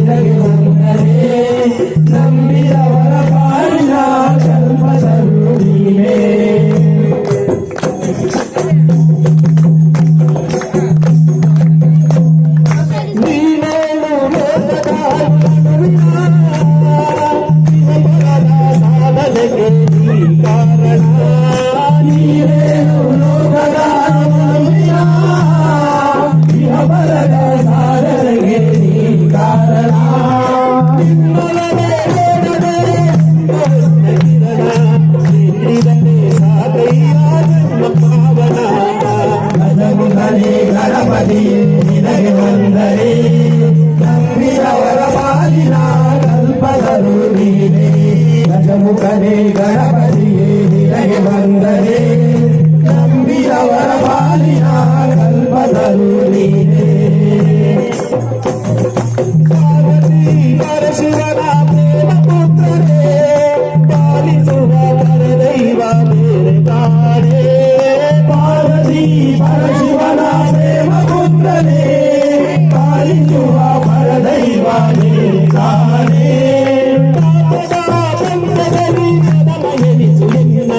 ನಿನಗೆ ವಂದನೆ ನಂಬಿದವರ ಪಾಲಿನ ಕಲ್ಪತರು ನೀನೇ ನಿನಗೆ ವಂದನೆ ನಂಬಿದವರ ಪಾಲಿನ ಕಲ್ಪತರು ನೀನೇ ಗಜಮುಖನೇ ಗಣಪತಿಯೇ ನಿನಗೆ ವಂದನೆ ನಂಬಿದವರ ಪಾಲಿನ ಕಲ್ಪತರು ನೀನೇ ಪರಶಿವನ ಪ್ರೇಮ ಪುತ್ರನೇ ಪಾಲಿಸುವ ಪರದೈವ ಬೇರೆ ಕಾಣೆ ಪಾರ್ವತಿ ಪರಶಿವನ ಪ್ರೇಮ ಪುತ್ರನೇ ಪಾಲಿಸುವ ಪರದೈವ ಬೇರೆ ಕಾಣೆ ಬಂಧದಲ್ಲಿ ಕದಮಯನಿಸು ನಿನ್ನ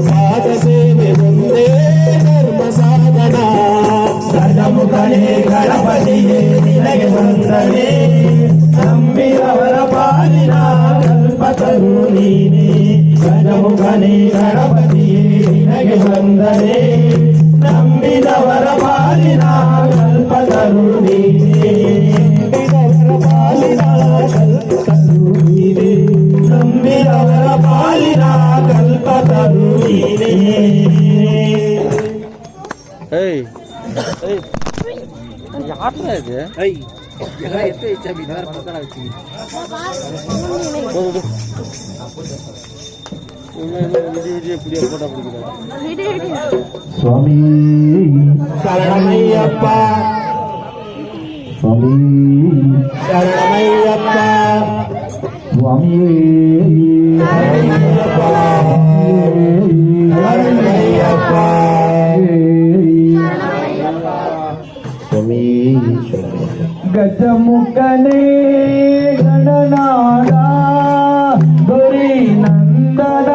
ಪಾದ ಸೇವೆ ಒಂದೇ ಧರ್ಮ ಸಾಧನ ಗಜಮುಖನೇ ಗಣಪತಿಯೇ ನಿನಗೆ ವಂದನೆ ನಂಬಿದವರ ಪಾಲಿನ ಕಲ್ಪತರು ನೀನೇ ಗಜಮುಖನೇ ಗಣಪತಿಯೇ ನಿನಗೆ ವಂದನೆ ನಂಬಿದವರ ಪಾಲಿನ ಕಲ್ಪತರು ನೀನೇ ನಂಬಿದವರ ಪಾಲಿನ ಕಲ್ಪತರು ನೀನೇ ನಂಬಿದವರ ಪಾಲಿನ ಕಲ್ಪತರು ನೀನೇ ಯಾತ್ರ ಇದೆ ಸ್ವಾಮಿ ಶರಣಮಯ್ಯಪ್ಪ ಸ್ವಾಮಿ ಶರಣಮಯ್ಯಪ್ಪ ಸ್ವಾಮಿ ಶರಣಮಯ್ಯಪ್ಪ ಸ್ವಾಮಿ ಗಜಮುಖನೇ ಗಣನಾದ ದೊರಿ ನಂದನ